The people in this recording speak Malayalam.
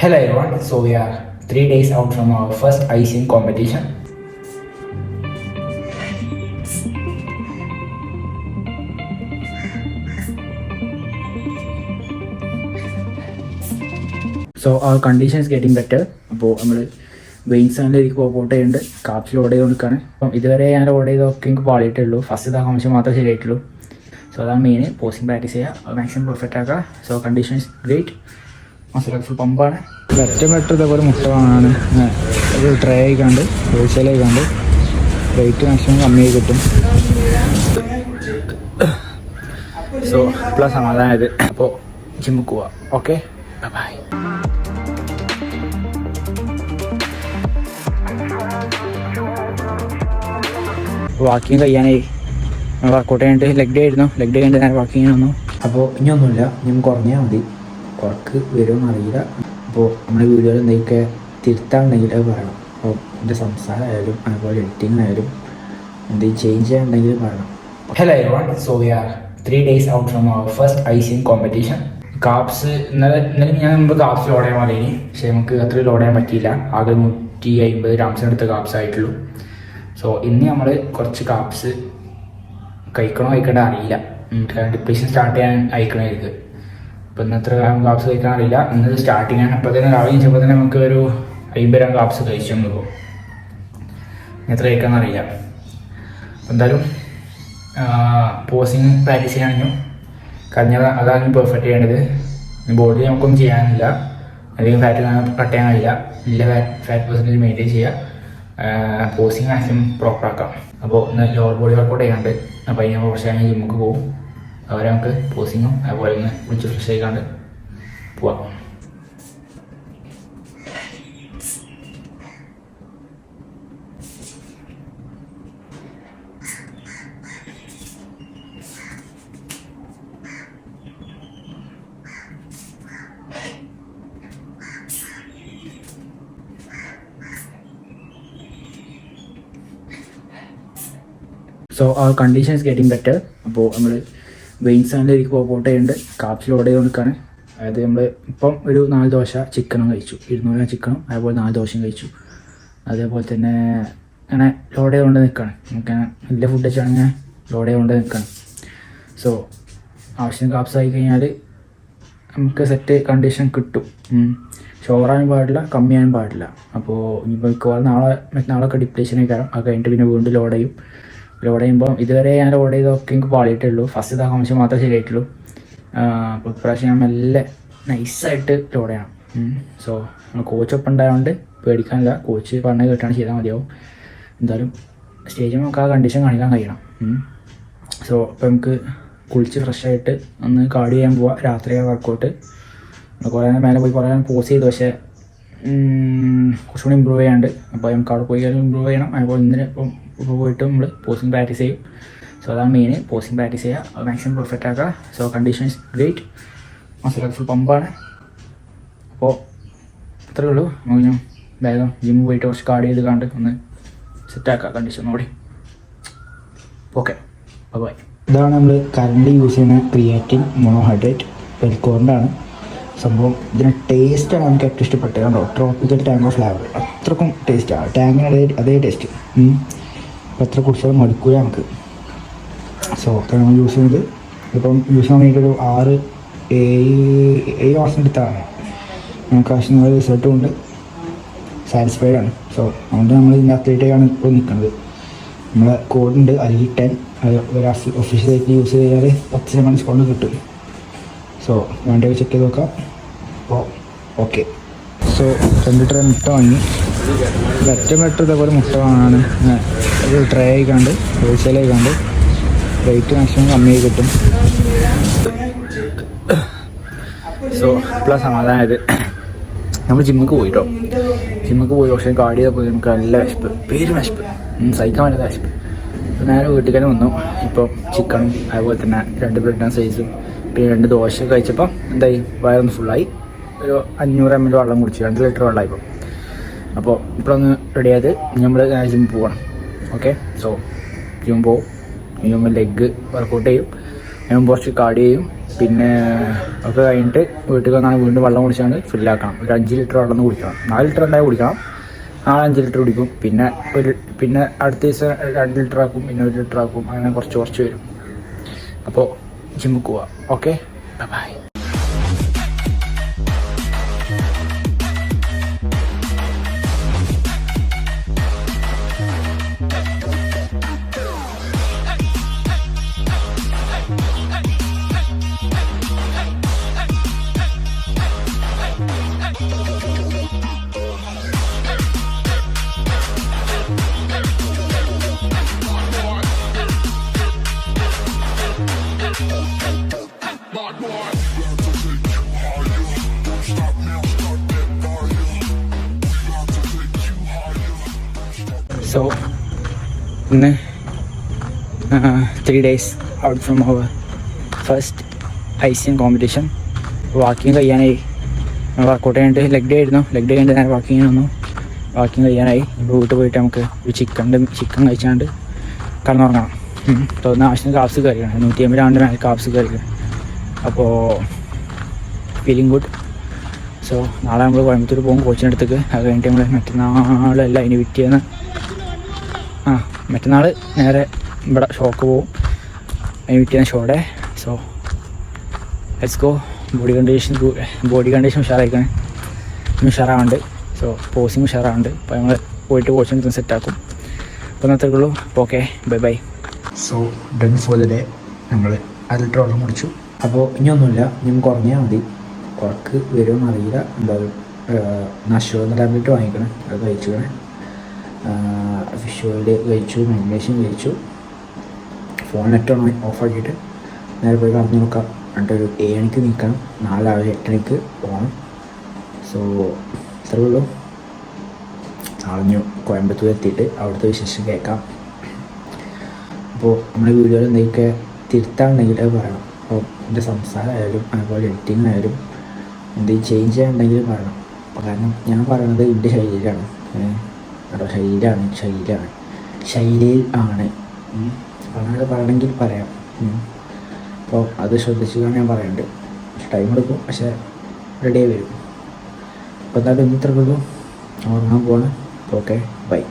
Hello everyone, so we are 3 days out from our first ICM competition. So our condition is getting better. അപ്പോൾ നമ്മൾ വെയിൻസാനിലേക്ക് പോകട്ടെ ഉണ്ട് കാപ്സിൽ ഓർഡർ ചെയ്ത് കൊടുക്കുകയാണ്. അപ്പം ഇതുവരെ ഞാൻ ഓർഡർ ചെയ്തൊക്കെ എനിക്ക് പാളിയിട്ടേ ഉള്ളൂ. ഫസ്റ്റ് ഇതാ കമ്മീഷൻ മാത്രമേ ശരിയായിട്ടുള്ളൂ. സോ അതാണ് മെയിൻ. പോസ്റ്റിംഗ് പ്രാക്ടീസ് ചെയ്യുക, മാക്സിമം പെർഫെക്റ്റ് ആക്കുക. So condition is great. Muscle full പമ്പാണ്. ഏറ്റവും ബെറ്റർ ഇതേപോലെ മുട്ട വാങ്ങാണ്. ഒരു ട്രേ ആയിക്കാണ്ട് ഹോൾസെയിൽ ആയിക്കാണ്ട് റേറ്റ് മാക്സിമം കമ്മിയായി കിട്ടും. സോ പ്ലസ് സമാധാനമായത്. അപ്പോൾ ജിമ്മിൽ പോവാം. Okay, bye. വാക്കിങ് കഴിയാനായി. വർക്കൗട്ട് കഴിഞ്ഞിട്ട് ലെഗ് ഡേ ആയിരുന്നു. ലെഗ് ഡേ കഴിഞ്ഞിട്ട് ഞാൻ വാക്കിങ് വന്നു. അപ്പോൾ ഇനിയൊന്നുമില്ല, ജിം കുറഞ്ഞാൽ മതി. വർക്ക് വരുമെന്ന് അറിയില്ല. അപ്പോൾ നമ്മുടെ വീഡിയോയിൽ എന്തെങ്കിലുമൊക്കെ തിരുത്താനുണ്ടെങ്കിൽ അത് പറയണം. അപ്പോൾ എൻ്റെ സംസാരമായാലും അതുപോലെ എഡിറ്റിംഗ് ആയാലും എന്തെങ്കിലും ചേഞ്ച് ചെയ്യാനുണ്ടെങ്കിൽ പറയണം. Hello everyone, so we are 3 days out from our first ICM competition. കാപ്സ് ഇന്നലെ ഞാൻ മുമ്പ് കാപ്സ് ലോഡ് ചെയ്യാൻ പറയുന്നു. പക്ഷേ നമുക്ക് അത്ര ലോഡ് ചെയ്യാൻ പറ്റിയില്ല. ആകെ 150 ഗ്രാംസിനടുത്ത് കാപ്സ് ആയിട്ടുള്ളൂ. സോ ഇന്ന് നമ്മൾ കുറച്ച് കാപ്സ് കഴിക്കണോ കഴിക്കേണ്ട അറിയില്ല. ഡിപ്രഷൻ സ്റ്റാർട്ട് ചെയ്യാൻ അയക്കണമായിരിക്കും. അപ്പോൾ ഇന്നത്ര കാപ്സ് കഴിക്കാൻ അറിയില്ല. ഇന്ന് സ്റ്റാർട്ടിങ് ആണ്. അപ്പോൾ തന്നെ രാവിലെ കഴിച്ചപ്പോൾ തന്നെ നമുക്ക് ഒരു 50 ഗ്രാം കാപ്സ് കഴിച്ചു പോകും. എത്ര കഴിക്കാൻ അറിയില്ല. എന്തായാലും പോസിങ് പ്രാക്ടീസ് ചെയ്യാനും അതാണ് പെർഫെക്റ്റ് ചെയ്യേണ്ടത്. ബോഡി നമുക്കൊന്നും ചെയ്യാനില്ല. അധികം ഫാറ്റ് കട്ട് ചെയ്യാൻ കഴിയില്ല. ഇല്ല ഫാറ്റ് പെർസെൻറ്റേജ് മെയിൻറ്റെയിൻ ചെയ്യുക. പോസിങ് മാക്സിമം പ്രോപ്പർ ആക്കാം. അപ്പോൾ ഇന്ന് ലോവർ ബോഡി വർക്കൗട്ട് ചെയ്യാണ്ട് അപ്പോൾ അതിന് കുറച്ച് കഴിഞ്ഞ് ജിമ്മിക്ക് പോകും. അവരെ നമുക്ക് പോസിങ്ങും അതുപോലെ ഒന്ന് വിളിച്ച് ഫ്രഷ് ആയിക്കാണ്ട് പോവാം. സോ ആ കണ്ടീഷൻ ഇസ് ഗെറ്റിംഗ് ബെറ്റർ. അപ്പോൾ നമ്മൾ വെയിൻസാനിലേക്ക് പോകട്ടെ ഉണ്ട് കാപ്സിൽ ഓർഡർ ചെയ്ത് കൊടുക്കുകയാണ്. അതായത് നമ്മൾ ഇപ്പം ഒരു 4 ദോശ ചിക്കനും കഴിച്ചു. 200 ഗ്രാം ചിക്കനും അതുപോലെ 4 ദോശയും കഴിച്ചു. അതേപോലെ തന്നെ അങ്ങനെ ലോഡ് ചെയ്തുകൊണ്ട് നിൽക്കുകയാണ്. നമുക്ക് നല്ല ഫുഡ് വെച്ചാണെങ്കിൽ ലോഡ് ചെയ്തുകൊണ്ട് നിൽക്കുകയാണ്. സോ ആവശ്യം കാപ്സ് ആയി കഴിഞ്ഞാൽ നമുക്ക് സെറ്റ് കണ്ടീഷൻ കിട്ടും. ഷോറാനും പാടില്ല, കമ്മിയാനും പാടില്ല. അപ്പോൾ ഇനിയിപ്പോൾ മിക്കവാറും നാളെ ഡിപ്ലേഷനൊക്കെ കാരണം അത് കഴിഞ്ഞിട്ട് പിന്നെ വീണ്ടും ലോഡ് ചെയ്യും. ലോഡ് ചെയ്യുമ്പോൾ ഇതുവരെ ഞാൻ ലോഡ് ചെയ്തൊക്കെ എനിക്ക് പാളിയിട്ടേ ഉള്ളൂ. ഫസ്റ്റ് ഇതാ കമ്മീഷൻ മാത്രമേ ശരിയായിട്ടുള്ളൂ. അപ്പോൾ ഇപ്രാവശ്യം ഞാൻ മെല്ലെ നൈസായിട്ട് ലോഡ് ചെയ്യണം. സോ കോച്ച് ഒപ്പം ഉണ്ടായതുകൊണ്ട് പേടിക്കാനില്ല. കോച്ച് പറഞ്ഞ് കേട്ടാണ് ചെയ്താൽ മതിയാവും. എന്തായാലും സ്റ്റേജിൽ നമുക്ക് ആ കണ്ടീഷൻ കാണിക്കാൻ കഴിയണം. സോ അപ്പോൾ നമുക്ക് കുളിച്ച് ഫ്രഷായിട്ട് ഒന്ന് കാർഡിയോ ചെയ്യാൻ പോവാം. രാത്രി വർക്കൗട്ട് കുറേ മേലെ പോയി കുറേ പോസ് ചെയ്തു. പക്ഷേ കുറച്ചുകൂടി ഇമ്പ്രൂവ് ചെയ്യാണ്ട്. അപ്പോൾ നമുക്ക് അവിടെ പോയി ഇമ്പ്രൂവ് ചെയ്യണം. അതുപോലെ ഇന്നലെ ഇപ്പോൾ പോയിട്ട് നമ്മൾ പോസിങ് പ്രാക്ടീസ് ചെയ്യും. സോ അതാണ് മെയിൻ. പോസിങ് പ്രാക്ടീസ് ചെയ്യുക, മാക്സിമം പെർഫെക്റ്റ് ആക്കുക. So condition is great. Muscle full പമ്പാണ്. അപ്പോൾ അത്രയേ ഉള്ളൂ. നമുക്ക് വേഗം ജിമ്മിൽ പോയിട്ട് കുറച്ച് കാർഡിയോ ചെയ്ത് കണ്ട് ഒന്ന് സെറ്റാക്കുക കണ്ടീഷൻ ഓടി. Okay, bye. ഇതാണ് നമ്മൾ കറണ്ട് യൂസ് ചെയ്യുന്ന ക്രിയാറ്റിൻ മോണോഹൈഡ്രേറ്റ് പെൽക്കോറിൻ്റാണ് സംഭവം. ഇതിന് ടേസ്റ്റാണ് നമുക്ക് ഏറ്റവും ഇഷ്ടപ്പെട്ടത്. കണ്ടോ, ട്രോപ്പിക്കൽ ടാങ്കോ ഫ്ലേവർ അത്രക്കും ടേസ്റ്റാണ്. ടാങ്കിന് അതേ ടേസ്റ്റ്. അപ്പോൾ എത്ര കുടിച്ചാലും മടുക്കൂല നമുക്ക്. സോ അത്ര നമ്മൾ യൂസ് ചെയ്യുന്നത്. ഇപ്പം യൂസ് ചെയ്യാൻ വേണ്ടിയിട്ട് ഒരു 6-7 മാസം എടുത്താണ്. നമുക്ക് ആവശ്യമായ റിസൾട്ടും ഉണ്ട്, സാറ്റിസ്ഫൈഡ് ആണ്. സോ അതുകൊണ്ട് നമ്മൾ ഇതിൻ്റെ അത്ലേറ്റാണ് ഇപ്പോൾ നിൽക്കുന്നത്. നമ്മളെ കോഡുണ്ട് Ali10. അത് ഒരു ഒഫീഷ്യലായിട്ട് യൂസ് ചെയ്താൽ 10% ഡിസ്കൗണ്ട് കിട്ടും. സോ വേണ്ടത് ചെക്ക് ചെയ്ത് നോക്കാം. അപ്പോൾ ഓക്കെ. സോ 2 ട്രേ മുട്ട വാങ്ങി. ഏറ്റവും ബെറ്റർ ഇതേപോലെ മുട്ട വാങ്ങാണ്. ഒരു ട്രേ ആയിക്കാണ്ട് ഹോൾസെയിൽ ആയിക്കാണ്ട് റേറ്റ് മാക്സിമം കമ്മിയായി കിട്ടും. സോ പ്ലസ് സമാധാനമായത്. നമ്മൾ ജിമ്മിക്ക് പോയിട്ടോ. ജിമ്മിക്ക് പോയി പക്ഷേ കാർഡിയോ ചെയ്തപ്പോൾ നമുക്ക് നല്ല വിശപ്പ്, വിശപ്പ് സഹിക്കാൻ പറ്റാത്ത വിശപ്പ്. നേരെ വീട്ടിൽ തന്നെ വന്നു. ഇപ്പോൾ ചിക്കനും അതുപോലെ തന്നെ 2 ബ്രെഡ് സൈസും പിന്നെ 2 ദോശ കഴിച്ചപ്പോൾ എന്തായി, വയറൊന്ന് ഫുള്ളായി. ഒരു 500 ml വെള്ളം കുടിച്ചു. 2 ലിറ്റർ വെള്ളമായിപ്പോൾ. അപ്പോൾ ഇപ്പോഴൊന്ന് റെഡി ആയത് നമ്മൾ ജിമ്മിൽ പോകണം. ഓക്കെ, സോ ജിമ്മിൽ പോകും. ലെഗ് വർക്കൗട്ട് ചെയ്യും. കുറച്ച് കാർഡിയോ ചെയ്യും. പിന്നെ ഒക്കെ കഴിഞ്ഞിട്ട് വീട്ടിൽ വന്നാൽ വീണ്ടും വെള്ളം കുടിച്ചാണ്ട് ഫില്ലാക്കണം. ഒരു 5 ലിറ്റർ വെള്ളം കുടിക്കണം. 4 ലിറ്റർ ഉണ്ടായി കുടിക്കണം. നാളെ 5 ലിറ്റർ കുടിക്കും. പിന്നെ അടുത്ത ദിവസം 2 ലിറ്റർ ആക്കും, പിന്നെ 1 ലിറ്റർ ആക്കും. അങ്ങനെ കുറച്ച് വരും. അപ്പോൾ ജിമ്മിൽ പോവാം. Okay, by. So, ഇന്ന് 3 days out from our first ഐസിങ് കോമ്പറ്റീഷൻ. വാക്കിങ് കഴിയാനായി. വർക്കൗട്ട് കഴിഞ്ഞിട്ട് ലെഗ് ഡേ ആയിരുന്നു. ലെഗ് ഡേ കഴിഞ്ഞിട്ട് ഞാൻ വാക്കിങ്ങിന് വന്നു. വാക്കിങ് കഴിയാനായി. ഇപ്പോൾ വീട്ടിൽ പോയിട്ട് നമുക്ക് ഒരു ചിക്കൻ കഴിച്ചാണ്ട് കടന്നുറങ്ങണം. തോന്നുന്ന ആവശ്യത്തിന് കാപ്സ് കയറിയാണ്. 150 ആണ്ട് മേലെ കാപ്സ് കയറിയാണ്. അപ്പോൾ ഫീലിംഗ് ഗുഡ്. സോ നാളെ നമ്മൾ കോയമ്പത്തൂർ പോകും കോച്ചിനടുത്തേക്ക്. അത് കഴിഞ്ഞിട്ട് നമ്മൾ മറ്റന്നാളല്ല അതിന് വിറ്റിയെന്ന് മറ്റന്നാൾ നേരെ ഇവിടെ ഷോക്ക് പോവും. അതിന് വിറ്റിയെന്ന ഷോടെ. So let's go. Body condition ഉഷാറായിക്കാണ്. ഉഷാറാവുന്നുണ്ട്. സോ പോസിങ് ഉഷാറാവുന്നുണ്ട്. അപ്പോൾ നമ്മൾ പോയിട്ട് കോച്ചിനടുത്ത് സെറ്റാക്കും. അപ്പോൾ ഇന്നത്തേക്കുള്ളൂ. അപ്പോൾ okay, bye. So done for the day. നമ്മൾ 1 ലിറ്റർ വെള്ളം കുടിച്ചു. അപ്പോൾ ഇനിയൊന്നുമില്ല, ഇനി കുറഞ്ഞാൽ മതി. ഉറക്ക് വരുമെന്ന് അറിയില്ല. എന്തായാലും നഷ്ടം ടാബ്ലറ്റ് വാങ്ങിക്കണം. അത് കഴിച്ചുകണേ. ഫിഷ് ഓയിൽ കഴിച്ചു, മാഗ്നേഷ്യം കഴിച്ചു. ഫോൺ നെറ്റ് ഓഫാക്കിയിട്ട് നേരെ പോയി കറഞ്ഞു നോക്കാം. എന്നിട്ട് ഒരു 7 മണിക്ക് നീക്കണം. നാളെ 8 മണിക്ക് പോകണം. സോ ഇത്രയേ ഉള്ളൂ. നാളെ കോയമ്പത്തൂർ എത്തിയിട്ട് അവിടുത്തെ വിശേഷം കേൾക്കാം. അപ്പോൾ നമ്മുടെ വീഡിയോയിൽ എന്തെങ്കിലുമൊക്കെ തിരുത്താനുണ്ടെങ്കിൽ അത് പറയണം. അപ്പോൾ എൻ്റെ സംസാരമായാലും അതുപോലെ എഡിറ്റിംഗ് ആയാലും എന്തെങ്കിലും ചേഞ്ച് ചെയ്യാനുണ്ടെങ്കിൽ പറയണം. കാരണം ഞാൻ പറയണത് എൻ്റെ ശൈലിയിലാണ്. ശൈലിയിൽ ആണ്. അങ്ങനെ പറയണമെങ്കിൽ പറയാം. അപ്പോൾ അത് ശ്രദ്ധിച്ചാണ് ഞാൻ പറയുന്നുണ്ട്. ടൈം എടുക്കും, പക്ഷേ റെഡി ആയി വരും. അപ്പോൾ എന്തായാലും ഇത്രയുള്ളൂ. ഉറങ്ങാൻ പോകണം. Okay, by.